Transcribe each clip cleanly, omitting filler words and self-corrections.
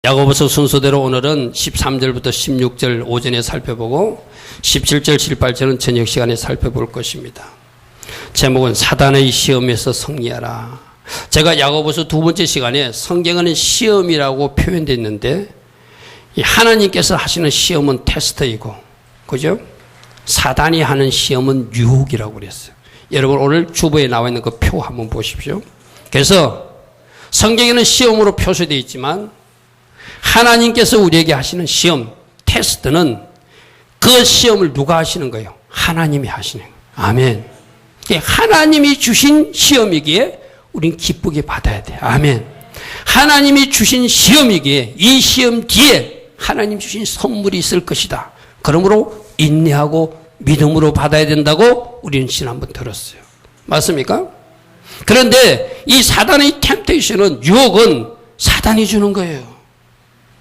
야고보서 순서대로 오늘은 13절부터 16절 오전에 살펴보고 17절, 18절은 저녁 시간에 살펴볼 것입니다. 제목은 사단의 시험에서 승리하라. 제가 야고보서 두 번째 시간에 성경은 시험이라고 표현되어 있는데 하나님께서 하시는 시험은 테스트이고, 그죠? 사단이 하는 시험은 유혹이라고 그랬어요. 여러분 오늘 주보에 나와 있는 그 표 한번 보십시오. 그래서 성경에는 시험으로 표시되어 있지만 하나님께서 우리에게 하시는 시험, 테스트는 그 시험을 누가 하시는 거예요? 하나님이 하시는 거예요. 아멘. 하나님이 주신 시험이기에 우린 기쁘게 받아야 돼요. 아멘. 하나님이 주신 시험이기에 이 시험 뒤에 하나님 주신 선물이 있을 것이다. 그러므로 인내하고 믿음으로 받아야 된다고 우리는 지난번 들었어요. 맞습니까? 그런데 이 사단의 템테이션은, 유혹은 사단이 주는 거예요.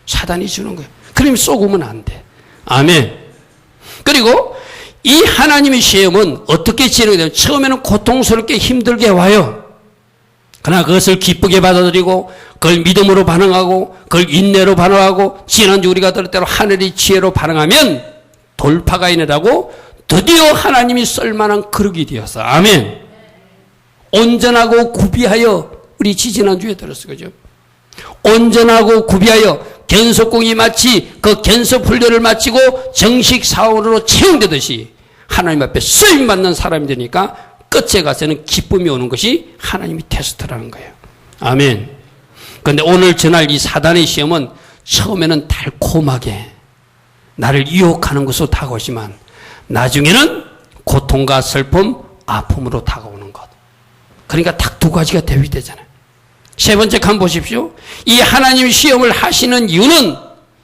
사단이 주는 거예요. 그럼 쏘으면 안 돼. 아멘. 그리고 이 하나님의 시험은 어떻게 진행되냐면 처음에는 고통스럽게 힘들게 와요. 그러나 그것을 기쁘게 받아들이고 그걸 믿음으로 반응하고 그걸 인내로 반응하고 지난주 우리가 들을 대로 하늘의 지혜로 반응하면 돌파가 일어나고 드디어 하나님이 쓸만한 그릇이 되었어. 아멘. 온전하고 구비하여, 우리 지난주에 들었어요. 그죠? 온전하고 구비하여 견속공이 마치 그 견속 훈련을 마치고 정식 사원으로 채용되듯이 하나님 앞에 쓰임받는 사람이 되니까 끝에 가서는 기쁨이 오는 것이 하나님의 테스트라는 거예요. 아멘. 그런데 오늘 전할 이 사단의 시험은 처음에는 달콤하게 나를 유혹하는 것으로 다가오지만 나중에는 고통과 슬픔, 아픔으로 다가오는 것. 그러니까 딱 두 가지가 대비되잖아요. 세 번째 칸 보십시오. 이 하나님 시험을 하시는 이유는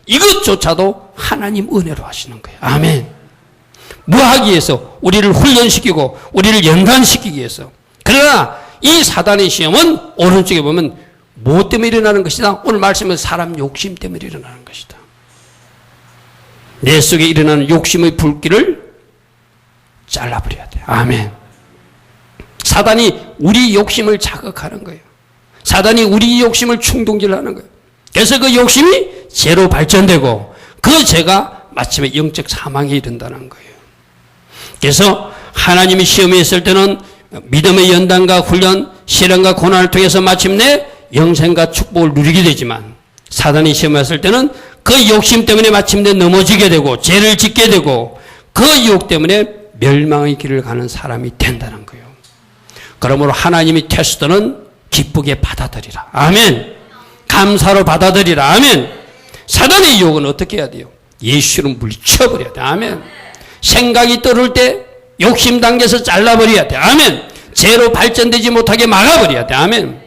이것조차도 하나님 은혜로 하시는 거예요. 아멘. 뭐 하기 위해서? 우리를 훈련시키고 우리를 연단시키기 위해서. 그러나 이 사단의 시험은 오른쪽에 보면 뭐 때문에 일어나는 것이다? 오늘 말씀은 사람 욕심 때문에 일어나는 것이다. 내 속에 일어나는 욕심의 불길을 잘라버려야 돼. 아멘. 사단이 우리 욕심을 자극하는 거예요. 사단이 우리 욕심을 충동질하는 거예요. 그래서 그 욕심이 죄로 발전되고 그 죄가 마침내 영적 사망에 이른다는 거예요. 그래서 하나님이 시험에 있을 때는 믿음의 연단과 훈련, 시련과 고난을 통해서 마침내 영생과 축복을 누리게 되지만 사단이 시험에 있을 때는 그 욕심 때문에 마침내 넘어지게 되고 죄를 짓게 되고 그 유혹 때문에 멸망의 길을 가는 사람이 된다는 거예요. 그러므로 하나님의 테스트는 기쁘게 받아들이라. 아멘. 감사로 받아들이라. 아멘. 사단의 유혹은 어떻게 해야 돼요? 예수를 물리쳐버려야 돼. 아멘. 생각이 떠오를 때 욕심 단계에서 잘라버려야 돼. 아멘. 죄로 발전되지 못하게 막아버려야 돼. 아멘.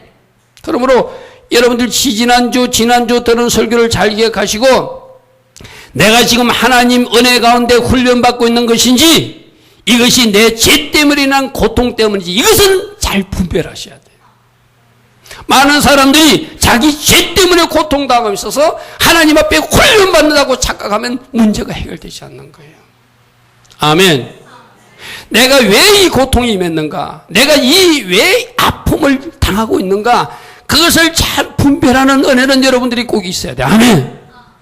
그러므로 여러분들 지난주 들은 설교를 잘 기억하시고 내가 지금 하나님 은혜 가운데 훈련받고 있는 것인지 이것이 내 죄 때문에 난 고통 때문인지 이것은 잘 분별하셔야 돼요. 많은 사람들이 자기 죄 때문에 고통당하고 있어서 하나님 앞에 훈련받는다고 착각하면 문제가 해결되지 않는 거예요. 아멘. 내가 왜 이 고통이 임했는가? 내가 왜 아픔을 당하고 있는가? 그것을 잘 분별하는 은혜는 여러분들이 꼭 있어야 돼요. 아멘.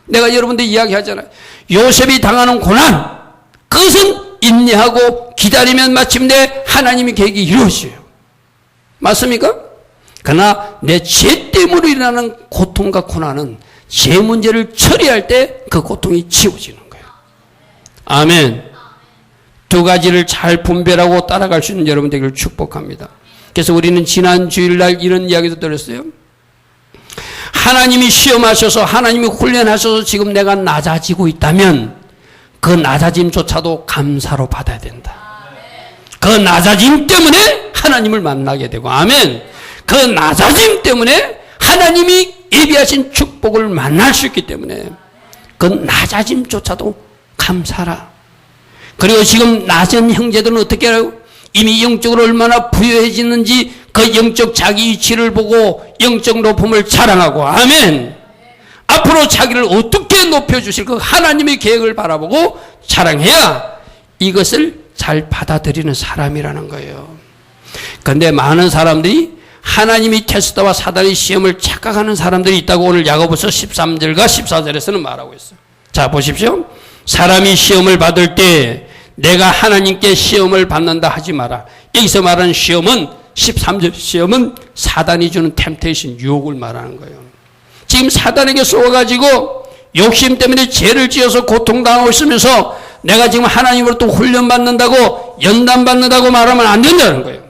내가 여러분들 이야기하잖아요. 요셉이 당하는 고난, 그것은 인내하고 기다리면 마침내 하나님의 계획이 이루어져요. 맞습니까? 그러나 내 죄 때문에 일어나는 고통과 고난은 죄 문제를 처리할 때 그 고통이 지워지는 거예요. 아멘. 두 가지를 잘 분별하고 따라갈 수 있는 여러분 되기를 축복합니다. 그래서 우리는 지난 주일날 이런 이야기도 들었어요. 하나님이 시험하셔서 하나님이 훈련하셔서 지금 내가 낮아지고 있다면 그 낮아짐조차도 감사로 받아야 된다. 그 낮아짐 때문에 하나님을 만나게 되고, 아멘. 그 낮아짐 때문에 하나님이 예비하신 축복을 만날 수 있기 때문에 그 낮아짐조차도 감사라. 그리고 지금 낮은 형제들은 어떻게 해요? 이미 영적으로 얼마나 부유해지는지 그 영적 자기 위치를 보고 영적 높음을 자랑하고, 아멘. 앞으로 자기를 어떻게 높여주실 그 하나님의 계획을 바라보고 자랑해야 이것을 잘 받아들이는 사람이라는 거예요. 그런데 많은 사람들이 하나님이 테스트와 사단의 시험을 착각하는 사람들이 있다고 오늘 야고보서 13절과 14절에서는 말하고 있어요. 자, 보십시오. 사람이 시험을 받을 때 내가 하나님께 시험을 받는다 하지 마라. 여기서 말하는 시험은 13절 시험은 사단이 주는 템테이션, 유혹을 말하는 거예요. 지금 사단에게 쏘아가지고 욕심 때문에 죄를 지어서 고통당하고 있으면서 내가 지금 하나님으로부터 훈련받는다고 연단받는다고 말하면 안 된다는 거예요.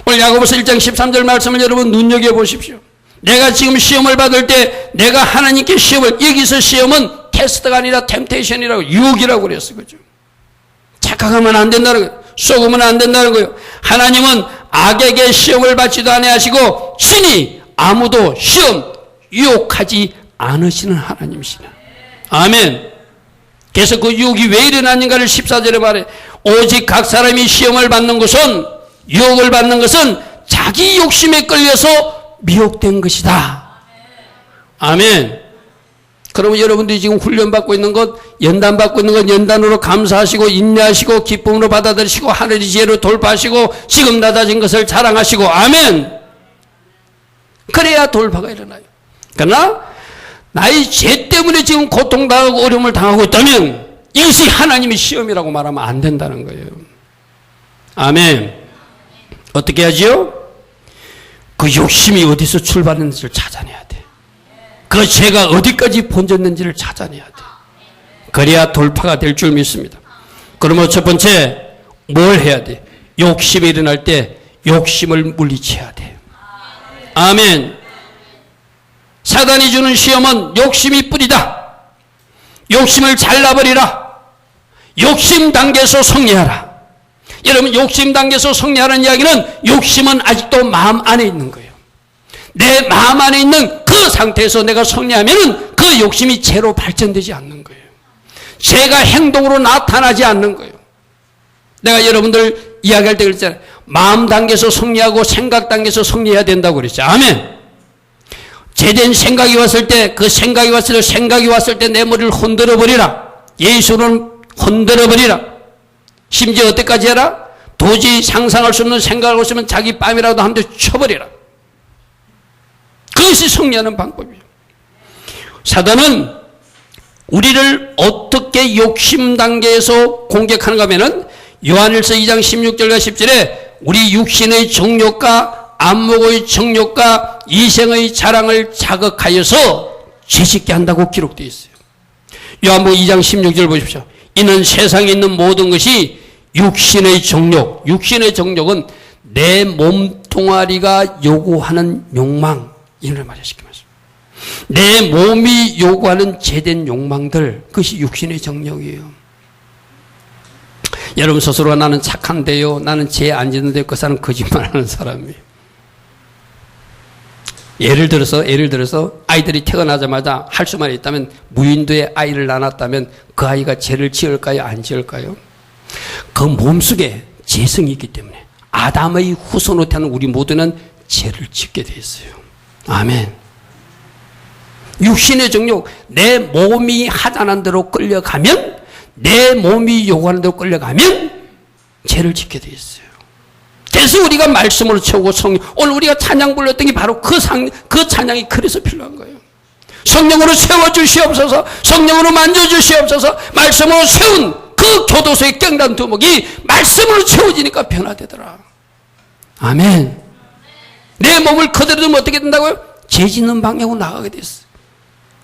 오늘 야고보서 1장 13절 말씀을 여러분 눈여겨보십시오. 내가 지금 시험을 받을 때 내가 하나님께 시험을, 여기서 시험은 테스트가 아니라 템테이션이라고, 유혹이라고 그랬어요. 그죠? 착각하면 안 된다는 거예요. 속으면 안 된다는 거예요. 하나님은 악에게 시험을 받지도 아니하시고 친히 아무도 시험, 유혹하지 않으시는 하나님이시다. 아멘. 그래서 그 유혹이 왜 일어나는가를 14절에 말해. 오직 각 사람이 시험을 받는 것은, 유혹을 받는 것은 자기 욕심에 끌려서 미혹된 것이다. 아멘. 그러면 여러분들이 지금 훈련받고 있는 것, 연단받고 있는 것, 연단으로 감사하시고 인내하시고 기쁨으로 받아들이시고 하늘의 지혜로 돌파하시고 지금 낮아진 것을 자랑하시고, 아멘. 그래야 돌파가 일어나요. 그러나 나의 죄 때문에 지금 고통당하고 어려움을 당하고 있다면 이것이 하나님의 시험이라고 말하면 안 된다는 거예요. 아멘. 어떻게 하지요? 그 욕심이 어디서 출발했는지를 찾아내야 돼. 그 죄가 어디까지 번졌는지를 찾아내야 돼. 그래야 돌파가 될 줄 믿습니다. 그러면 첫 번째 뭘 해야 돼? 욕심이 일어날 때 욕심을 물리쳐야 돼. 아멘. 사단이 주는 시험은 욕심이 뿌리다. 욕심을 잘라버리라. 욕심 단계에서 승리하라. 여러분, 욕심 단계에서 승리하라는 이야기는 욕심은 아직도 마음 안에 있는 거예요. 내 마음 안에 있는 그 상태에서 내가 승리하면 그 욕심이 죄로 발전되지 않는 거예요. 죄가 행동으로 나타나지 않는 거예요. 내가 여러분들 이야기할 때 그랬잖아요. 마음 단계에서 승리하고 생각 단계에서 승리해야 된다고 그랬죠. 아멘. 제된 생각이 왔을 때, 그 생각이 왔을 때 내 머리를 흔들어 버리라. 예수는 흔들어 버리라. 심지어 어때까지 해라? 도저히 상상할 수 없는 생각을 하시면 자기 뺨이라도 한 대 쳐버리라. 그것이 승리하는 방법이에요. 사단은 우리를 어떻게 욕심 단계에서 공격하는가 하면은 요한일서 2장 16절과 10절에 우리 육신의 정욕과 안목의 정욕과 이생의 자랑을 자극하여서 죄짓게 한다고 기록되어 있어요. 요한복음 2장 16절 보십시오. 이는 세상에 있는 모든 것이 육신의 정욕. 육신의 정욕은 내 몸뚱아리가 요구하는 욕망. 이를 말해시키면서 내 몸이 요구하는 제된 욕망들, 그것이 육신의 정욕이에요. 여러분 스스로가 나는 착한데요, 나는 죄 안 짓는데 그 사람은 거짓말하는 사람이에요. 예를 들어서 아이들이 태어나자마자 할 수만 있다면, 무인도에 아이를 낳았다면 그 아이가 죄를 지을까요, 안 지을까요? 그 몸속에 죄성이 있기 때문에 아담의 후손으로 태어난 우리 모두는 죄를 짓게 돼 있어요. 아멘. 육신의 정욕, 내 몸이 하자는 대로 끌려가면, 내 몸이 요구하는 대로 끌려가면 죄를 짓게 돼 있어요. 그래서 우리가 말씀으로 채우고 오늘 우리가 찬양 불렀던 게 바로 그 찬양이 그래서 필요한 거예요. 성령으로 채워주시옵소서, 성령으로 만져주시옵소서. 말씀으로 세운 그 교도소의 깽단 두목이 말씀으로 채워지니까 변화되더라. 아멘. 내 몸을 그대로 두면 어떻게 된다고요? 죄 짓는 방향으로 나가게 됐어요.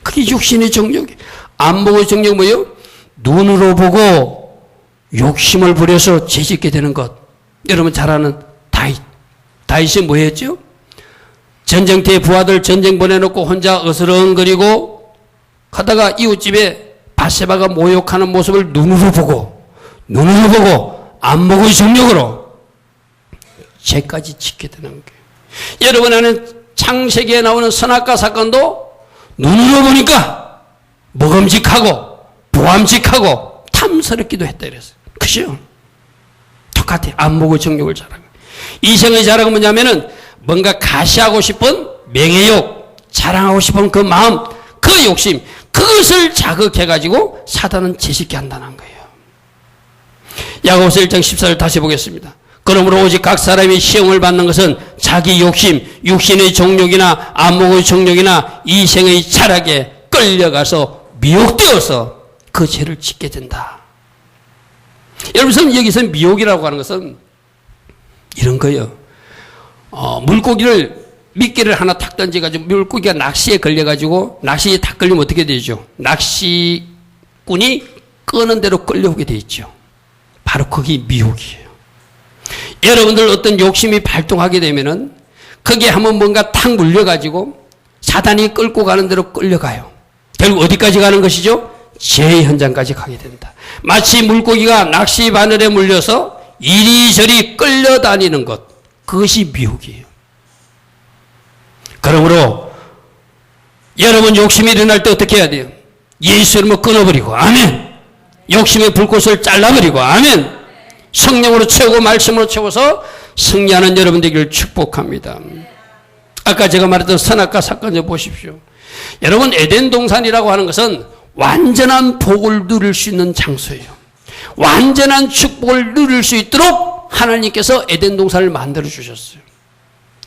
그게 육신의 정욕이. 안목의 정욕이 뭐예요? 눈으로 보고 욕심을 부려서 죄 짓게 되는 것. 여러분 잘 아는 다윗이 뭐 했죠? 전쟁터에 부하들 전쟁 보내놓고 혼자 어스렁거리고 하다가 이웃집에 바세바가 모욕하는 모습을 눈으로 보고 안목의 정욕으로 죄까지 짓게 되는 거예요. 여러분 아는 창세기에 나오는 선악과 사건도 눈으로 보니까 먹음직하고 보암직하고 탐스럽기도 했다 그랬어요. 그죠? 똑같아. 안목의 정욕을 자랑해. 이생의 자랑은 뭐냐면은 뭔가 가시하고 싶은 명예욕, 자랑하고 싶은 그 마음, 그 욕심, 그것을 자극해가지고 사단은 죄짓게 한다는 거예요. 야고보서 1장 14절 다시 보겠습니다. 그러므로 오직 각 사람이 시험을 받는 것은 자기 욕심, 육신의 정욕이나 안목의 정욕이나 이생의 철학에 끌려가서 미혹되어서 그 죄를 짓게 된다. 여러분, 여기서 미혹이라고 하는 것은 이런 거예요. 물고기를, 미끼를 하나 탁 던져가지고 물고기가 낚시에 걸려가지고 낚시에 탁 걸리면 어떻게 되죠? 낚시꾼이 끄는 대로 끌려오게 돼 있죠. 바로 그게 미혹이에요. 여러분들 어떤 욕심이 발동하게 되면은 거기에 한번 뭔가 탁 물려가지고 사단이 끌고 가는 대로 끌려가요. 결국 어디까지 가는 것이죠? 죄의 현장까지 가게 된다. 마치 물고기가 낚시 바늘에 물려서 이리저리 끌려다니는 것, 그것이 미혹이에요. 그러므로 여러분 욕심이 일어날 때 어떻게 해야 돼요? 예수 이름으로 끊어버리고 아멘. 욕심의 불꽃을 잘라버리고 아멘. 성령으로 채우고 말씀으로 채워서 승리하는 여러분 되기를 축복합니다. 아까 제가 말했던 선악과 사건 좀 보십시오. 여러분, 에덴 동산이라고 하는 것은 완전한 복을 누릴 수 있는 장소예요. 완전한 축복을 누릴 수 있도록 하나님께서 에덴 동산을 만들어 주셨어요.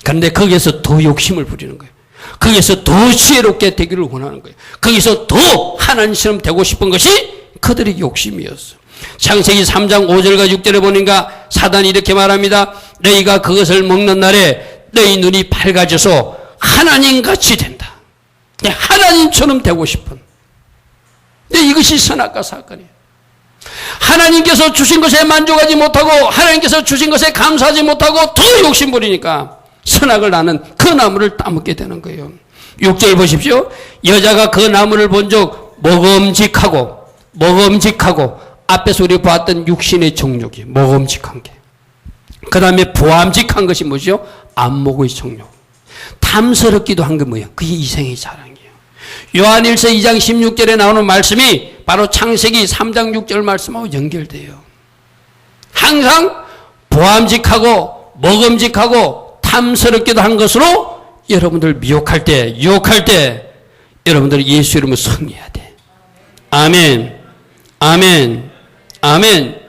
그런데 거기에서 더 욕심을 부리는 거예요. 거기에서 더 지혜롭게 되기를 원하는 거예요. 거기서 더 하나님처럼 되고 싶은 것이 그들의 욕심이었어요. 창세기 3장 5절과 6절에 보니까 사단이 이렇게 말합니다. 너희가 그것을 먹는 날에 너희 눈이 밝아져서 하나님같이 된다. 하나님처럼 되고 싶은. 이것이 선악과 사건이에요. 하나님께서 주신 것에 만족하지 못하고 하나님께서 주신 것에 감사하지 못하고 더 욕심부리니까 선악을 나는 그 나무를 따먹게 되는 거예요. 6절 보십시오. 여자가 그 나무를 본즉 먹음직하고 앞에서 우리 보았던 육신의 정욕이 먹음직한 게, 그 다음에 보암직한 것이 뭐죠? 안목의 정욕. 탐스럽기도 한 게 뭐예요? 그게 이생의 자랑이에요. 요한일서 2장 16절에 나오는 말씀이 바로 창세기 3장 6절 말씀하고 연결돼요. 항상 보암직하고 먹음직하고 탐스럽기도 한 것으로 여러분들 미혹할 때, 유혹할 때 여러분들 예수 이름으로 승리해야 돼. 아멘. 아멘. 아멘.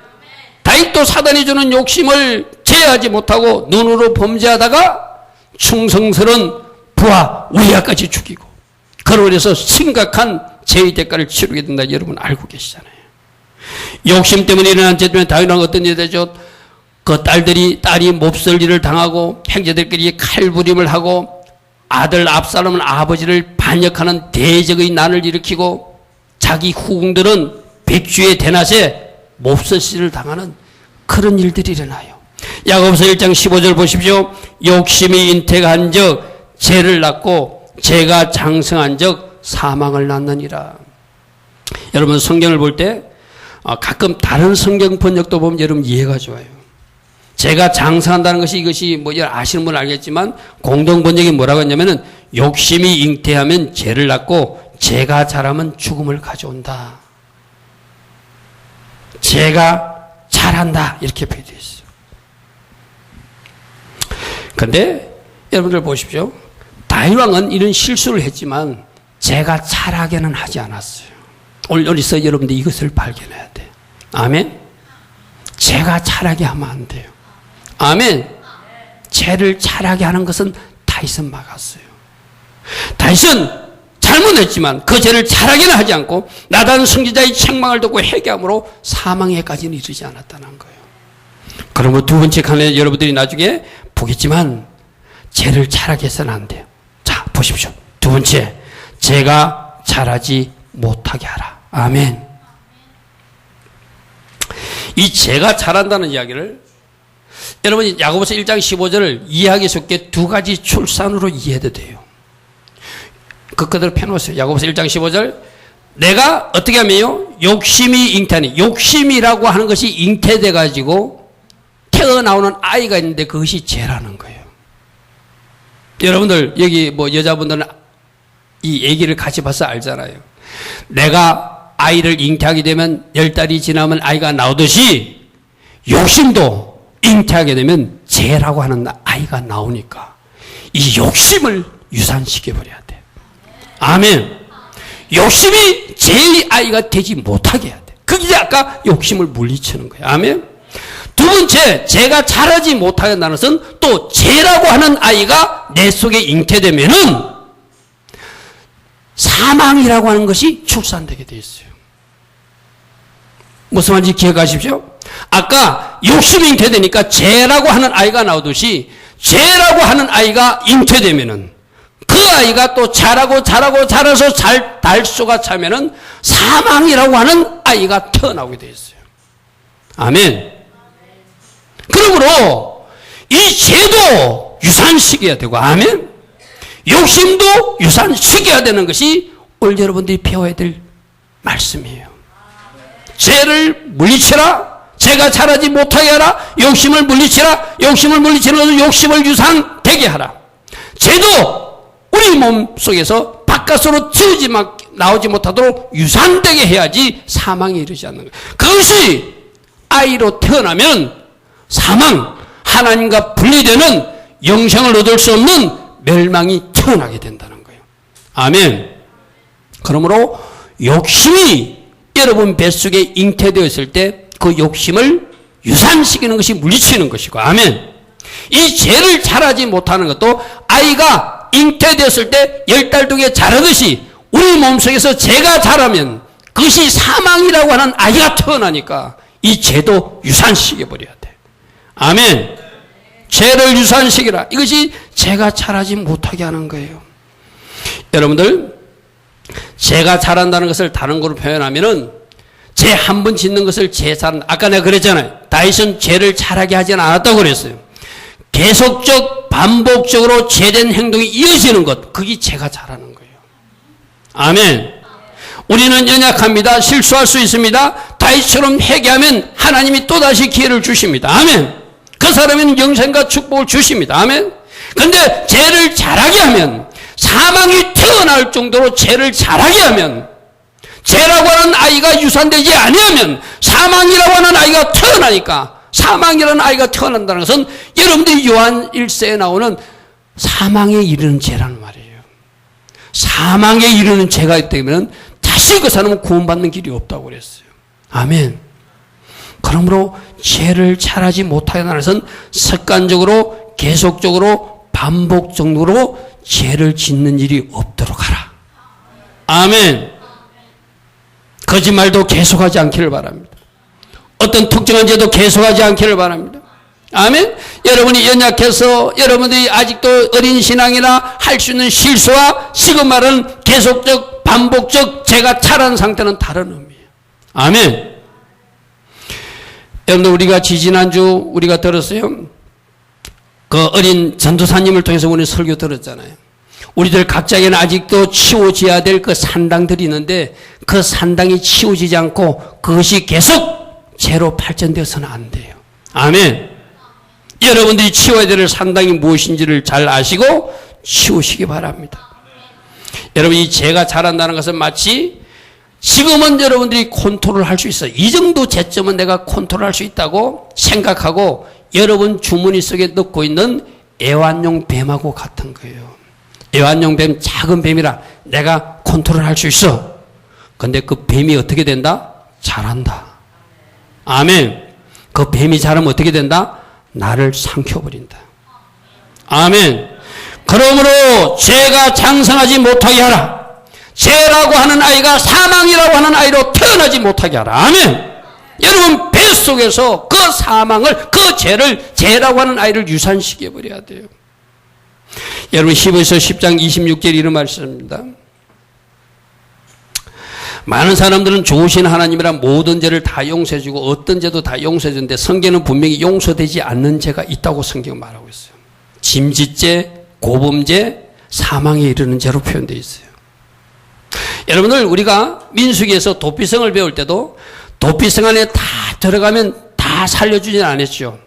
다윗도 사단이 주는 욕심을 제어하지 못하고 눈으로 범죄하다가 충성스러운 부하 우리아까지 죽이고, 그로 인해서 심각한 죄의 대가를 치르게 된다. 여러분 알고 계시잖아요. 욕심 때문에 일어난 죄 때문에 다윗은 어떤 일이 되죠? 그 딸이 몹쓸 일을 당하고 형제들끼리 칼부림을 하고 아들 압살롬은 아버지를 반역하는 대적의 난을 일으키고 자기 후궁들은 백주의 대낮에 몹쓸시를 당하는 그런 일들이 일어나요. 야고보서 1장 15절 보십시오. 욕심이 잉태한 적 죄를 낳고 죄가 장성한 적 사망을 낳느니라. 여러분 성경을 볼 때 가끔 다른 성경 번역도 보면 여러분 이해가 좋아요. 죄가 장성한다는 것이 이것이 뭐 아시는 분은 알겠지만 공동 번역이 뭐라고 했냐면은 욕심이 잉태하면 죄를 낳고 죄가 자라면 죽음을 가져온다. 죄가 자란다 이렇게 표현되어 있어요. 그런데 여러분들 보십시오. 다윗 왕은 이런 실수를 했지만 죄가 자라게는 하지 않았어요. 오늘 여기서 여러분들 이것을 발견해야 돼. 아멘. 죄가 자라게 하면 안 돼요. 아멘. 죄를 자라게 하는 것은 다윗은 막았어요. 다윗은 잘못했지만 그 죄를 자라게는 하지 않고 나단 선지자의 책망을 듣고 회개함으로 사망에까지는 이르지 않았다는 거예요. 그러면 두 번째 칸에 여러분들이 나중에 보겠지만 죄를 자라게 해서는 안 돼요. 자 보십시오. 두 번째, 죄가 자라지 못하게 하라. 아멘. 이 죄가 자란다는 이야기를 여러분 야고보서 1장 15절을 이해하기 쉽게 두 가지 출산으로 이해해도 돼요. 그거대로 펴놓으세요. 야고보서 1장 15절. 내가 어떻게 하면요? 욕심이 잉태하니, 욕심이라고 하는 것이 잉태돼 가지고 태어나오는 아이가 있는데 그것이 죄라는 거예요. 여러분들 여기 뭐 여자분들은 이 얘기를 같이 봐서 알잖아요. 내가 아이를 잉태하게 되면 10달이 지나면 아이가 나오듯이 욕심도 잉태하게 되면 죄라고 하는 아이가 나오니까 이 욕심을 유산시켜버려야 돼. 아멘. 욕심이 죄의 아이가 되지 못하게 해야 돼. 그게 아까 욕심을 물리치는 거예요. 아멘. 두 번째, 제가 자라지 못하게 한다는 것은 또 죄라고 하는 아이가 내 속에 잉태되면은 사망이라고 하는 것이 출산되게 되어 있어요. 무슨 말인지 기억하십시오. 아까 욕심이 잉태되니까 죄라고 하는 아이가 나오듯이 죄라고 하는 아이가 잉태되면은 그 아이가 또 자라서 달소가 차면은 사망이라고 하는 아이가 태어나게 되어 있어요. 아멘. 그러므로 이 죄도 유산시켜야 되고, 아멘. 욕심도 유산시켜야 되는 것이 오늘 여러분들이 배워야 될 말씀이에요. 죄를 물리치라. 죄가 자라지 못하게 하라. 욕심을 물리치라. 욕심을 물리치는 것은 욕심을 유산되게 하라. 죄도 우리 몸 속에서 바깥으로 나오지 못하도록 유산되게 해야지 사망에 이르지 않는 거예요. 그것이 아이로 태어나면 사망, 하나님과 분리되는 영생을 얻을 수 없는 멸망이 태어나게 된다는 거예요. 아멘. 그러므로 욕심이 여러분 뱃속에 잉태되었을 때 그 욕심을 유산시키는 것이 물리치는 것이고, 아멘. 이 죄를 자라지 못하는 것도 아이가 잉태되었을 때 10달 동에 자라듯이 우리 몸속에서 죄가 자라면 그것이 사망이라고 하는 아이가 태어나니까 이 죄도 유산시켜버려야 돼. 아멘. 죄를 유산시키라. 이것이 죄가 자라지 못하게 하는 거예요. 여러분들, 죄가 자란다는 것을 다른 걸로 표현하면은 죄 한 번 짓는 것을 아까 내가 그랬잖아요. 다윗은 죄를 잘하게 하지는 않았다고 그랬어요. 계속적 반복적으로 죄된 행동이 이어지는 것, 그게 죄가 자라는 거예요. 아멘. 우리는 연약합니다. 실수할 수 있습니다. 다윗처럼 회개하면 하나님이 또다시 기회를 주십니다. 아멘. 그 사람은 영생과 축복을 주십니다. 아멘. 그런데 죄를 잘하게 하면, 사망이 태어날 정도로 죄를 잘하게 하면, 죄라고 하는 아이가 유산되지 아니하면 사망이라고 하는 아이가 태어나니까, 사망이라는 아이가 태어난다는 것은 여러분들이 요한 1세에 나오는 사망에 이르는 죄라는 말이에요. 사망에 이르는 죄가 있기 때문에 다시 그 사람은 구원받는 길이 없다고 그랬어요. 아멘. 그러므로 죄를 잘하지 못하게 하는 것은 습관적으로, 계속적으로, 반복적으로 죄를 짓는 일이 없도록 하라. 아멘. 거짓말도 계속하지 않기를 바랍니다. 어떤 특정한 죄도 계속하지 않기를 바랍니다. 아멘. 여러분이 연약해서 여러분들이 아직도 어린 신앙이나 할 수 있는 실수와 지금 말은 계속적 반복적 죄가 자란 상태는 다른 의미예요. 아멘. 여러분들, 우리가 지지난주 우리가 들었어요. 그 어린 전도사님을 통해서 우리 설교 들었잖아요. 우리들 각자에게는 아직도 치워져야 될 그 산당들이 있는데 그 산당이 치워지지 않고 그것이 계속 죄로 발전되어서는 안 돼요. 아멘. 여러분들이 치워야 될 산당이 무엇인지를 잘 아시고 치우시기 바랍니다. 여러분, 이 죄가 자란다는 것은 마치 지금은 여러분들이 컨트롤할 수 있어요. 이 정도 죄점은 내가 컨트롤할 수 있다고 생각하고 여러분 주머니 속에 넣고 있는 애완용 뱀하고 같은 거예요. 애완용 뱀, 작은 뱀이라 내가 컨트롤할 수 있어. 근데 그 뱀이 어떻게 된다? 자란다. 아멘. 그 뱀이 자라면 어떻게 된다? 나를 삼켜버린다. 아멘. 그러므로 죄가 장성하지 못하게 하라. 죄라고 하는 아이가 사망이라고 하는 아이로 태어나지 못하게 하라. 아멘. 여러분 뱃속에서 그 사망을, 그 죄라고 하는 아이를 유산시켜버려야 돼요. 여러분 히브리서 10장 26절 이런 말씀입니다. 많은 사람들은 좋으신 하나님이라 모든 죄를 다 용서해주고 어떤 죄도 다 용서해주는데 성경은 분명히 용서되지 않는 죄가 있다고 성경 말하고 있어요. 짐짓죄, 고범죄, 사망에 이르는 죄로 표현되어 있어요. 여러분들, 우리가 민수기에서 도피성을 배울 때도 도피성 안에 다 들어가면 다 살려주진 않았죠.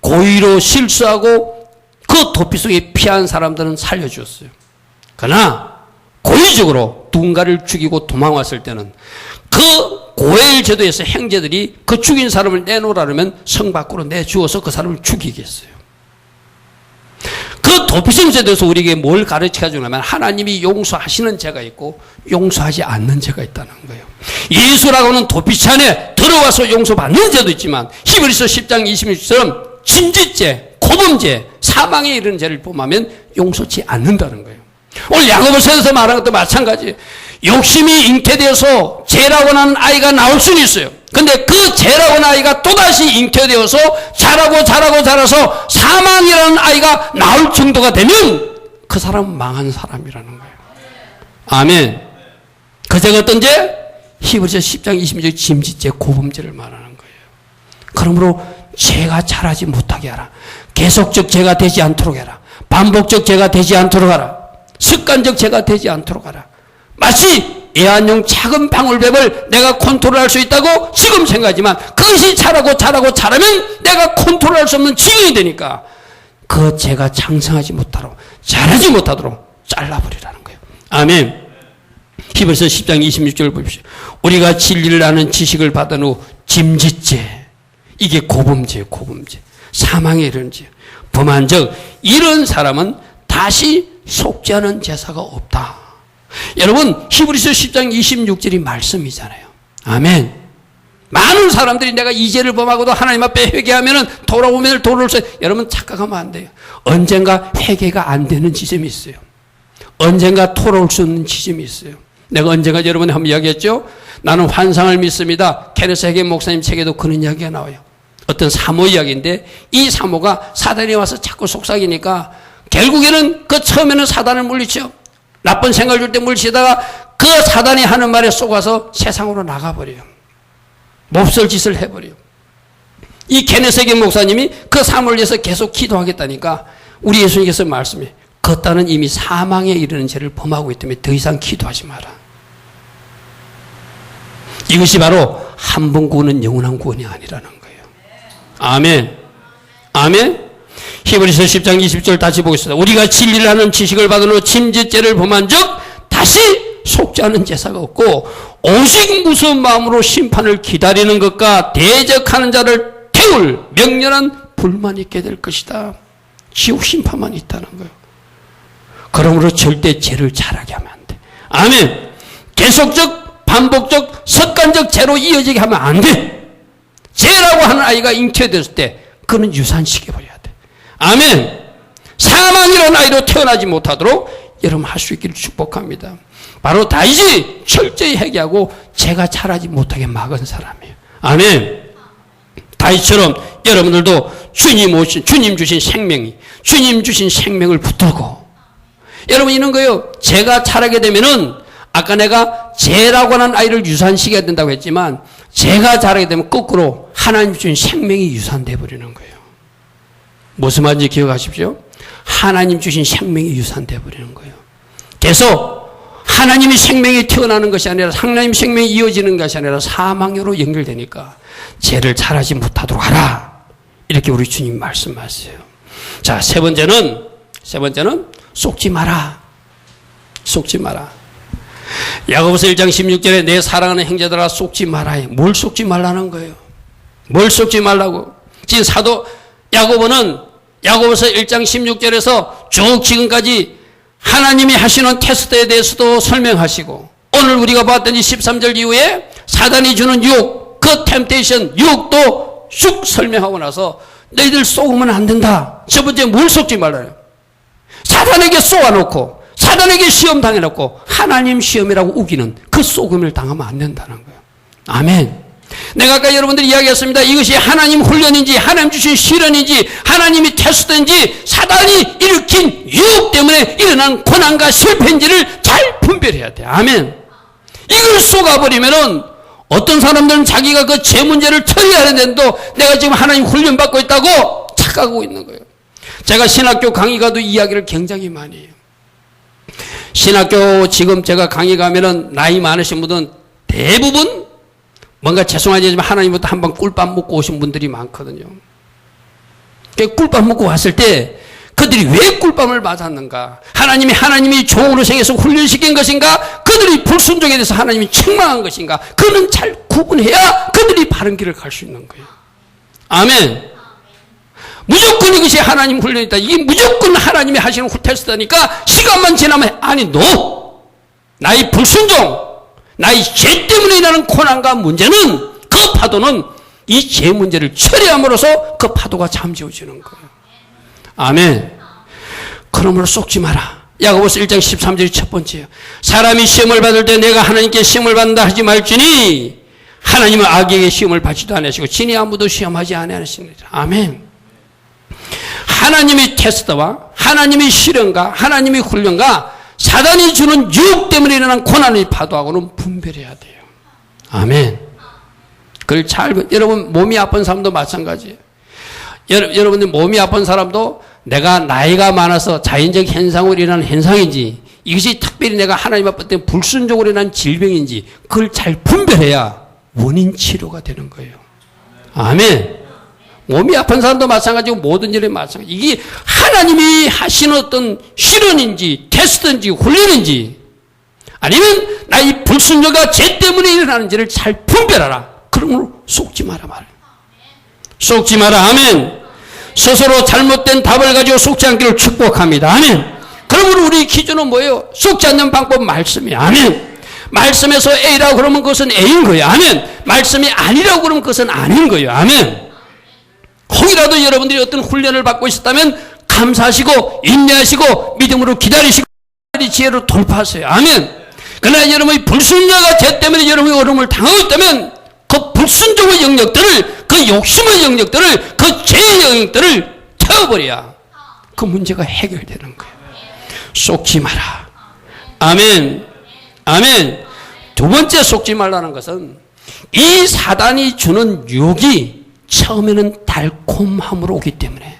고의로 실수하고 그 도피성에 피한 사람들은 살려주었어요. 그러나 고의적으로 누군가를 죽이고 도망왔을 때는 그 고해일 제도에서 행제들이 그 죽인 사람을 내놓으라면 성 밖으로 내주어서 그 사람을 죽이겠어요. 그 도피성 죄에 대해서 우리에게 뭘 가르쳐 주냐면 하나님이 용서하시는 죄가 있고 용서하지 않는 죄가 있다는 거예요. 예수라고는 도피처 안에 들어와서 용서받는 죄도 있지만 히브리서 10장 26절처럼 진짓죄, 고범죄, 사망에 이르는 죄를 범하면 용서치 않는다는 거예요. 오늘 야고보서에서 말한 것도 마찬가지예요. 욕심이 잉태되어서 죄라고 하는 아이가 나올 수는 있어요. 근데 그 죄라고 하는 아이가 또다시 잉태되어서 자라서 사망이라는 아이가 나올 정도가 되면 그 사람은 망한 사람이라는 거예요. 아멘. 그 죄가 어떤 죄? 히브리서 10장 26절 짐짓죄, 고범죄를 말하는 거예요. 그러므로 죄가 자라지 못하게 하라. 계속적 죄가 되지 않도록 해라. 반복적 죄가 되지 않도록 하라. 습관적 죄가 되지 않도록 하라. 마치 애완용 작은 방울뱀을 내가 컨트롤할 수 있다고 지금 생각하지만 그것이 자라면 내가 컨트롤할 수 없는 징역이 되니까 그 죄가 장성하지 못하도록 자라지 못하도록 잘라버리라는 거예요. 아멘. 히브리서 10장 26절을 보십시오. 우리가 진리를 아는 지식을 받은 후 짐짓죄, 이게 고범죄예요. 고범죄. 사망에 이르는 죄. 범한 적 이런 사람은 다시 속지 않은 제사가 없다. 여러분 히브리서 10장 26절이 말씀이잖아요. 아멘. 많은 사람들이 내가 이 죄를 범하고도 하나님 앞에 회개하면 돌아오면 도를 써. 여러분 착각하면 안 돼요. 언젠가 회개가 안 되는 지점이 있어요. 언젠가 돌아올 수 없는 지점이 있어요. 내가 언젠가 여러분이 한번 이야기했죠. 나는 환상을 믿습니다. 케네스 해겐 목사님 책에도 그런 이야기가 나와요. 어떤 사모 이야기인데 이 사모가 사단이 와서 자꾸 속삭이니까 결국에는 그 처음에는 사단을 물리쳐. 나쁜 생각을 줄 때 물리치다가 그 사단이 하는 말에 속아서 세상으로 나가버려요. 몹쓸 짓을 해버려요. 이 케네스 해겐 목사님이 그 사모를 위해서 계속 기도하겠다니까 우리 예수님께서 말씀해. 그 딸은 이미 사망에 이르는 죄를 범하고 있다며 더 이상 기도하지 마라. 이것이 바로 한 번 구원은 영원한 구원이 아니라는 거예요. 아멘. 아멘. 히브리서 10장 20절 다시 보겠습니다. 우리가 진리를 아는 지식을 받은 후 짐짓죄를 범한 적 다시 속지 않은 제사가 없고 오직 무서운 마음으로 심판을 기다리는 것과 대적하는 자를 태울 명렬한 불만 있게 될 것이다. 지옥 심판만 있다는 거예요. 그러므로 절대 죄를 잘하게 하면 안 돼. 아멘. 계속적 반복적 습관적 죄로 이어지게 하면 안 돼. 죄라고 하는 아이가 잉태됐을 때 그는 유산시켜버려야 돼. 아멘. 사망이라는 아이로 태어나지 못하도록 여러분 할 수 있기를 축복합니다. 바로 다윗이 철저히 회개하고 죄가 자라지 못하게 막은 사람이에요. 아멘. 다윗처럼 여러분들도 주님 주신 생명이 주님 주신 생명을 붙들고 여러분 이런 거예요. 죄가 자라게 되면은 아까 내가 죄라고 하는 아이를 유산시켜야 된다고 했지만 죄가 자라게 되면 거꾸로 하나님 주신 생명이 유산돼 버리는 거예요. 무슨 말인지 기억하십시오. 하나님 주신 생명이 유산돼 버리는 거예요. 계속 하나님의 생명이 태어나는 것이 아니라 하나님의 생명이 이어지는 것이 아니라 사망으로 연결되니까 죄를 잘하지 못하도록 하라. 이렇게 우리 주님 말씀하세요. 자, 세 번째는 속지 마라. 속지 마라. 야고보서 1장 16절에 내 사랑하는 형제들아 속지 마라. 뭘 속지 말라는 거예요? 뭘 속지 말라고? 지금 사도 야고보서 1장 16절에서 쭉 지금까지 하나님이 하시는 테스트에 대해서도 설명하시고 오늘 우리가 봤던 이 13절 이후에 사단이 주는 유혹, 그 템테이션, 유혹도 쭉 설명하고 나서 너희들 속으면 안 된다. 첫 번째 뭘 속지 말라요? 사단에게 쏘아놓고 사단에게 시험 당해놓고 하나님 시험이라고 우기는 그 속음을 당하면 안 된다는 거예요. 아멘. 내가 아까 여러분들이 이야기했습니다. 이것이 하나님 훈련인지 하나님 주신 시련인지 하나님이 테스트인지 사단이 일으킨 유혹 때문에 일어난 고난과 실패인지를 잘 분별해야 돼. 아멘. 이걸 쏘가버리면은 어떤 사람들은 자기가 그 죄 문제를 처리하는데도 내가 지금 하나님 훈련받고 있다고 착각하고 있는 거예요. 제가 신학교 강의 가도 이야기를 굉장히 많이 해요. 신학교 지금 제가 강의 가면은 나이 많으신 분들은 대부분 뭔가 죄송하지만 하나님부터 한번 꿀밥 먹고 오신 분들이 많거든요. 꿀밥 먹고 왔을 때 그들이 왜 꿀밥을 맞았는가? 하나님이 종으로 생겨서 훈련시킨 것인가? 그들이 불순종에 대해서 하나님이 책망한 것인가? 그는 잘 구분해야 그들이 바른 길을 갈 수 있는 거예요. 아멘. 무조건 이것이 하나님 훈련이다. 이게 무조건 하나님이 하시는 테스트니까 시간만 지나면 아니 노. 나의 불순종, 나의 죄 때문에 일어나는 고난과 문제는 그 파도는 이 죄 문제를 처리함으로써 그 파도가 잠재워지는 거예요. 아멘. 그러므로 속지 마라. 야고보서 1장 13절이 첫 번째예요. 사람이 시험을 받을 때 내가 하나님께 시험을 받는다 하지 말지니 하나님은 악에게 시험을 받지도 않으시고 진히 아무도 시험하지 않으시니라. 아멘. 하나님의 테스트와 하나님의 시련과 하나님의 훈련과 사단이 주는 유혹 때문에 일어난 고난의 파도하고는 분별해야 돼요. 아멘. 그걸 여러분 몸이 아픈 사람도 마찬가지예요. 여러분들 몸이 아픈 사람도 내가 나이가 많아서 자연적 현상으로 일어나는 현상인지 이것이 특별히 내가 하나님 앞에 때문에 불순종으로 일어난 질병인지 그걸 잘 분별해야 원인 치료가 되는 거예요. 아멘. 몸이 아픈 사람도 마찬가지고 모든 일에 마찬가지. 이게 하나님이 하신 어떤 시련인지 테스트인지 훈련인지 아니면 나의 불순종과 죄 때문에 일어나는지를 잘 분별하라. 그러므로 속지 마라 말이에요. 속지 마라. 아멘. 스스로 잘못된 답을 가지고 속지 않기를 축복합니다. 아멘. 그러므로 우리 기준은 뭐예요? 속지 않는 방법 말씀이에요. 아멘. 말씀에서 A라고 그러면 그것은 A인 거예요. 아멘. 말씀이 아니라고 그러면 그것은 아닌 거예요. 아멘. 혹이라도 여러분들이 어떤 훈련을 받고 있었다면 감사하시고 인내하시고 믿음으로 기다리시고 지혜로 돌파하세요. 아멘. 그러나 여러분이 불순종과 죄 때문에 여러분이 어려움을 당하고 있다면 그 불순종의 영역들을 그 욕심의 영역들을 그 죄의 영역들을 태워버려야 그 문제가 해결되는 거예요. 속지 마라. 아멘. 아멘. 두 번째 속지 말라는 것은 이 사단이 주는 유혹이 처음에는 달콤함으로 오기 때문에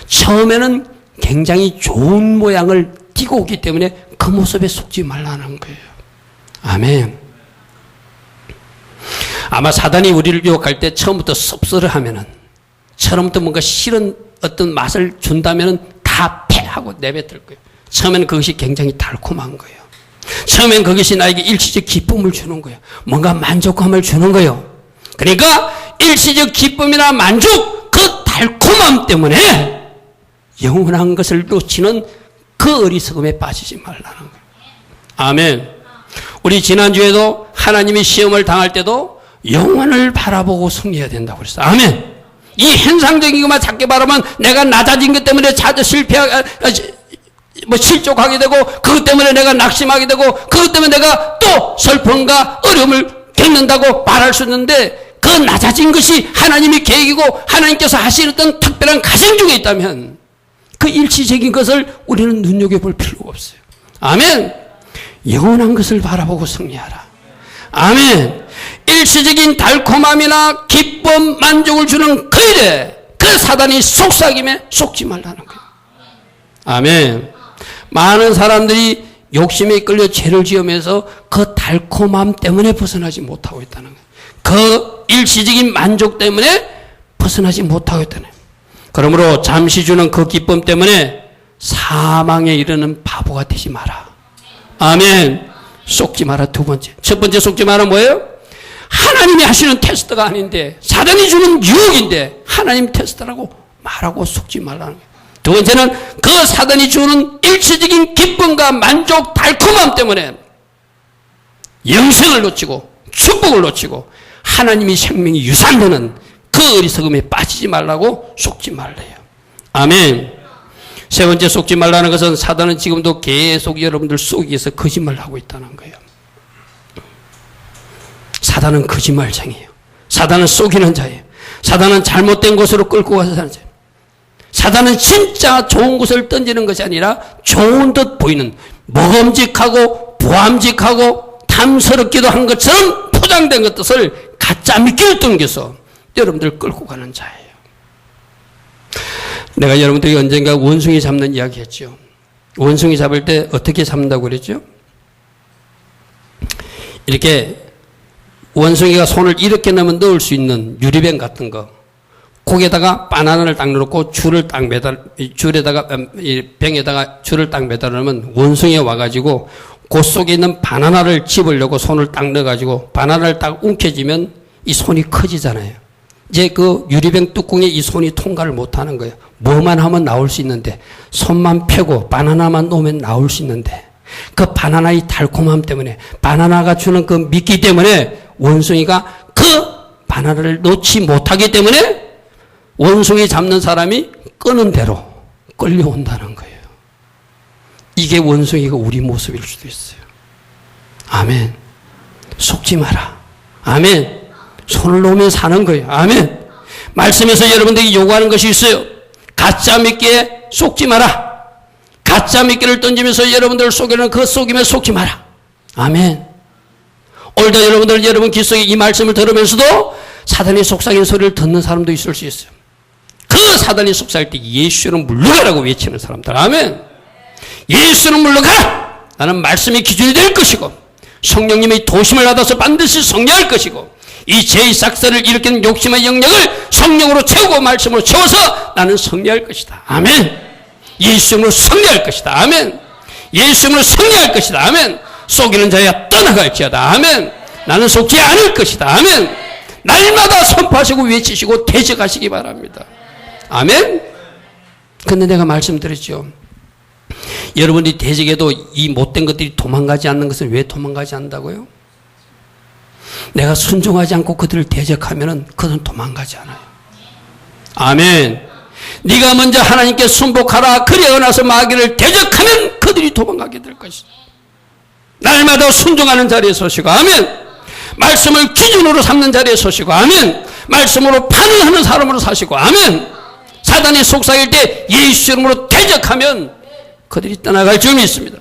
처음에는 굉장히 좋은 모양을 띠고 오기 때문에 그 모습에 속지 말라는 거예요. 아멘. 아마 사단이 우리를 유혹할 때 처음부터 씁쓸하면은 처음부터 뭔가 싫은 어떤 맛을 준다면은 다 패하고 내뱉을 거예요. 처음에는 그것이 굉장히 달콤한 거예요. 처음엔 그것이 나에게 일시적 기쁨을 주는 거예요. 뭔가 만족감을 주는 거예요. 그러니까 일시적 기쁨이나 만족, 그 달콤함 때문에 영원한 것을 놓치는 그 어리석음에 빠지지 말라는 거예요. 아멘. 우리 지난주에도 하나님이 시험을 당할 때도 영원을 바라보고 승리해야 된다고 그랬어요. 아멘. 이 현상적인 것만 작게 바라면 내가 낮아진 것 때문에 실족하게 되고 그것 때문에 내가 낙심하게 되고 그것 때문에 내가 또 슬픔과 어려움을 겪는다고 말할 수 있는데 그 낮아진 것이 하나님의 계획이고 하나님께서 하시는 어떤 특별한 가정 중에 있다면 그 일시적인 것을 우리는 눈여겨볼 필요가 없어요. 아멘. 영원한 것을 바라보고 승리하라. 아멘. 일시적인 달콤함이나 기쁨, 만족을 주는 그 일에 그 사단이 속삭임에 속지 말라는 거예요. 아멘. 많은 사람들이 욕심에 끌려 죄를 지으면서 그 달콤함 때문에 벗어나지 못하고 있다는 거예요. 그 일시적인 만족 때문에 벗어나지 못하고 있다는 거예요. 그러므로 잠시 주는 그 기쁨 때문에 사망에 이르는 바보가 되지 마라. 아멘. 속지 마라. 두 번째. 첫 번째 속지 마라 뭐예요? 하나님이 하시는 테스트가 아닌데 사단이 주는 유혹인데 하나님 테스트라고 말하고 속지 말라는 거예요. 두 번째는 그 사단이 주는 일시적인 기쁨과 만족, 달콤함 때문에 영생을 놓치고 축복을 놓치고 하나님이 생명이 유산되는 그 어리석음에 빠지지 말라고 속지 말래요. 아멘. 세 번째 속지 말라는 것은 사단은 지금도 계속 여러분들 속이기 위해서 거짓말을 하고 있다는 거예요. 사단은 거짓말쟁이에요. 사단은 속이는 자예요. 사단은 잘못된 곳으로 끌고 가서 사는 자예요. 사단은 진짜 좋은 것을 던지는 것이 아니라 좋은 듯 보이는 먹음직하고 보암직하고 탐스럽기도 한 것처럼 포장된 것을 가짜 믿기를 던겨서 여러분들 끌고 가는 자예요. 내가 여러분들이 언젠가 원숭이 잡는 이야기 했죠. 원숭이 잡을 때 어떻게 잡는다고 그랬죠? 이렇게 원숭이가 손을 이렇게 넣으면 넣을 수 있는 유리병 같은 거 거기에다가 바나나를 딱 넣고 줄을 딱 줄에다가 병에다가 줄을 딱 매달으면 원숭이가 와가지고 그 속에 있는 바나나를 집으려고 손을 딱 넣어가지고 바나나를 딱 움켜쥐면 이 손이 커지잖아요. 이제 그 유리병 뚜껑에 이 손이 통과를 못하는 거예요. 뭐만 하면 나올 수 있는데, 손만 펴고 바나나만 놓으면 나올 수 있는데, 그 바나나의 달콤함 때문에, 바나나가 주는 그 미끼 때문에 원숭이가 그 바나나를 놓지 못하기 때문에 원숭이 잡는 사람이 끄는 대로 끌려온다는 거예요. 이게 원숭이가 우리 모습일 수도 있어요. 아멘. 속지 마라. 아멘. 손을 놓으면 사는 거예요. 아멘. 말씀에서 여러분들에게 요구하는 것이 있어요. 가짜 미끼에 속지 마라. 가짜 미끼를 던지면서 여러분들 속이는 그 속임에 속지 마라. 아멘. 오늘도 여러분 귀 속에 이 말씀을 들으면서도 사단이 속삭이는 소리를 듣는 사람도 있을 수 있어요. 그 사단이 속삭일 때 예수는 물러가라고 외치는 사람들. 아멘. 예수는 물러가라. 나는 말씀이 기준이 될 것이고 성령님의 도심을 받아서 반드시 성리할 것이고 이 죄의 싹서를 일으키는 욕심의 영역을 성령으로 채우고 말씀으로 채워서 나는 성리할 것이다. 아멘. 예수님으로 성리할 것이다. 아멘. 예수님으로 성리할 것이다. 아멘. 속이는 자야 떠나갈지어다. 아멘. 나는 속지 않을 것이다. 아멘. 날마다 선포하시고 외치시고 대적하시기 바랍니다. 아멘. 근데 내가 말씀드렸죠. 여러분들이 대적해도 이 못된 것들이 도망가지 않는 것을 왜 도망가지 않는다고요? 내가 순종하지 않고 그들을 대적하면은 그들은 도망가지 않아요. 아멘. 네가 먼저 하나님께 순복하라. 그리하고 나서 마귀를 대적하면 그들이 도망가게 될 것이다. 날마다 순종하는 자리에 서시고 아멘. 말씀을 기준으로 삼는 자리에 서시고 아멘. 말씀으로 반응하는 사람으로 사시고 아멘. 사단이 속삭일 때 예수 이름으로 대적하면 그들이 떠나갈 줄 믿습니다.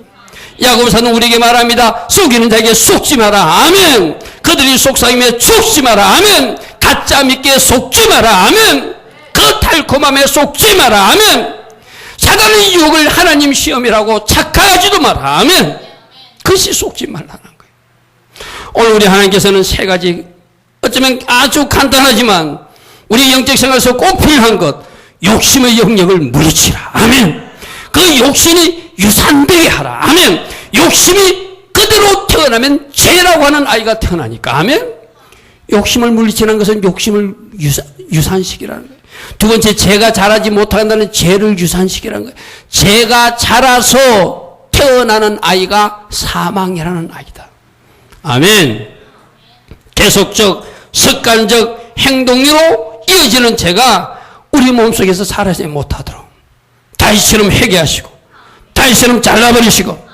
야고보서는 우리에게 말합니다. 속이는 자에게 속지 마라. 아멘. 그들이 속삭임에 속지 마라. 아멘. 가짜 믿기에 속지 마라. 아멘. 그 달콤함에 속지 마라. 아멘. 사단의 유혹을 하나님 시험이라고 착각하지도 마라. 아멘. 그것이 속지 말라는 거예요. 오늘 우리 하나님께서는 세 가지 어쩌면 아주 간단하지만 우리 영적 생활에서 꼭 필요한 것, 욕심의 영역을 물리치라. 아멘. 그 욕심이 유산되게 하라. 아멘. 욕심이 그대로 태어나면 죄라고 하는 아이가 태어나니까. 아멘. 욕심을 물리치는 것은 욕심을 유산시키라는 거예요. 두 번째, 죄가 자라지 못한다는 죄를 유산시키라는 거예요. 죄가 자라서 태어나는 아이가 사망이라는 아이다. 아멘. 계속적, 습관적 행동으로 이어지는 죄가 우리 몸속에서 사라지지 못하도록 다시처럼 회개하시고 다시처럼 잘라버리시고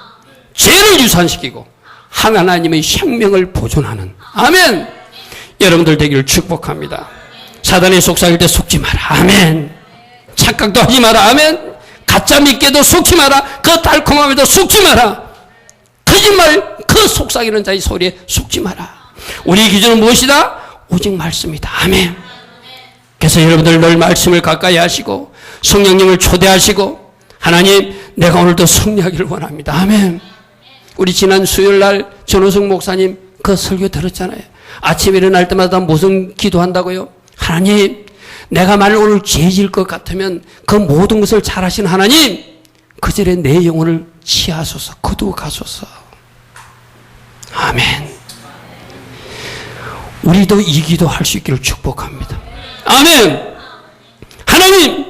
죄를 유산시키고 하나님의 생명을 보존하는 아멘. 여러분들 되기를 축복합니다. 사단이 속삭일 때 속지 마라. 아멘. 착각도 하지 마라. 아멘. 가짜 믿게도 속지 마라. 그 달콤함에도 속지 마라. 거짓말 그 속삭이는 자의 소리에 속지 마라. 우리의 기준은 무엇이다? 오직 말씀이다. 아멘. 그래서 여러분들 늘 말씀을 가까이 하시고 성령님을 초대하시고 하나님 내가 오늘도 승리하기를 원합니다. 아멘. 우리 지난 수요일날 전호성 목사님 그 설교 들었잖아요. 아침에 일어날 때마다 무슨 기도한다고요? 하나님 내가 만일 오늘 죄질 것 같으면 그 모든 것을 잘 하신 하나님 그 절에 내 영혼을 치하소서 거두어 가소서. 아멘. 우리도 이 기도 할 수 있기를 축복합니다. 아멘. 하나님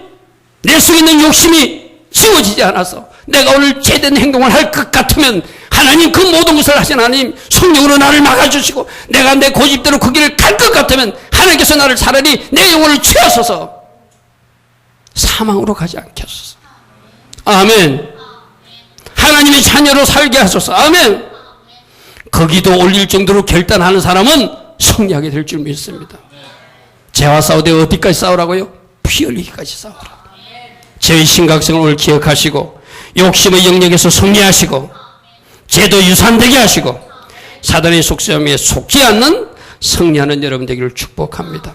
내 속에 있는 욕심이 지워지지 않아서 내가 오늘 죄된 행동을 할 것 같으면 하나님 그 모든 것을 하신 하나님 성령으로 나를 막아주시고 내가 내 고집대로 그 길을 갈 것 같으면 하나님께서 나를 차라리 내 영혼을 취하소서 사망으로 가지 않게 하소서. 아멘. 하나님의 자녀로 살게 하소서. 아멘. 거기도 올릴 정도로 결단하는 사람은 승리하게 될 줄 믿습니다. 죄와 싸우되 어디까지 싸우라고요? 피 흘리기까지 싸우라. 죄의 심각성을 오늘 기억하시고 욕심의 영역에서 승리하시고 죄도 유산되게 하시고 사단의 속셈에 속지 않는 승리하는 여러분 되기를 축복합니다.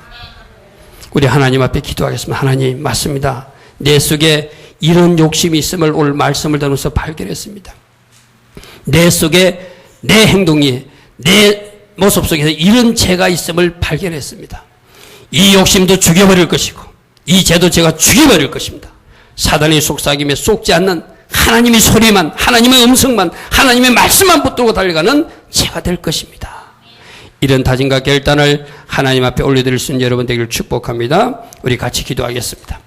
우리 하나님 앞에 기도하겠습니다. 하나님 맞습니다. 내 속에 이런 욕심이 있음을 오늘 말씀을 들으면서 발견했습니다. 내 속에 내 행동이 내 모습 속에서 이런 죄가 있음을 발견했습니다. 이 욕심도 죽여버릴 것이고 이 죄도 제가 죽여버릴 것입니다. 사단의 속삭임에 속지 않는 하나님의 소리만 하나님의 음성만 하나님의 말씀만 붙들고 달려가는 죄가 될 것입니다. 이런 다짐과 결단을 하나님 앞에 올려드릴 수 있는 여러분 되기를 축복합니다. 우리 같이 기도하겠습니다.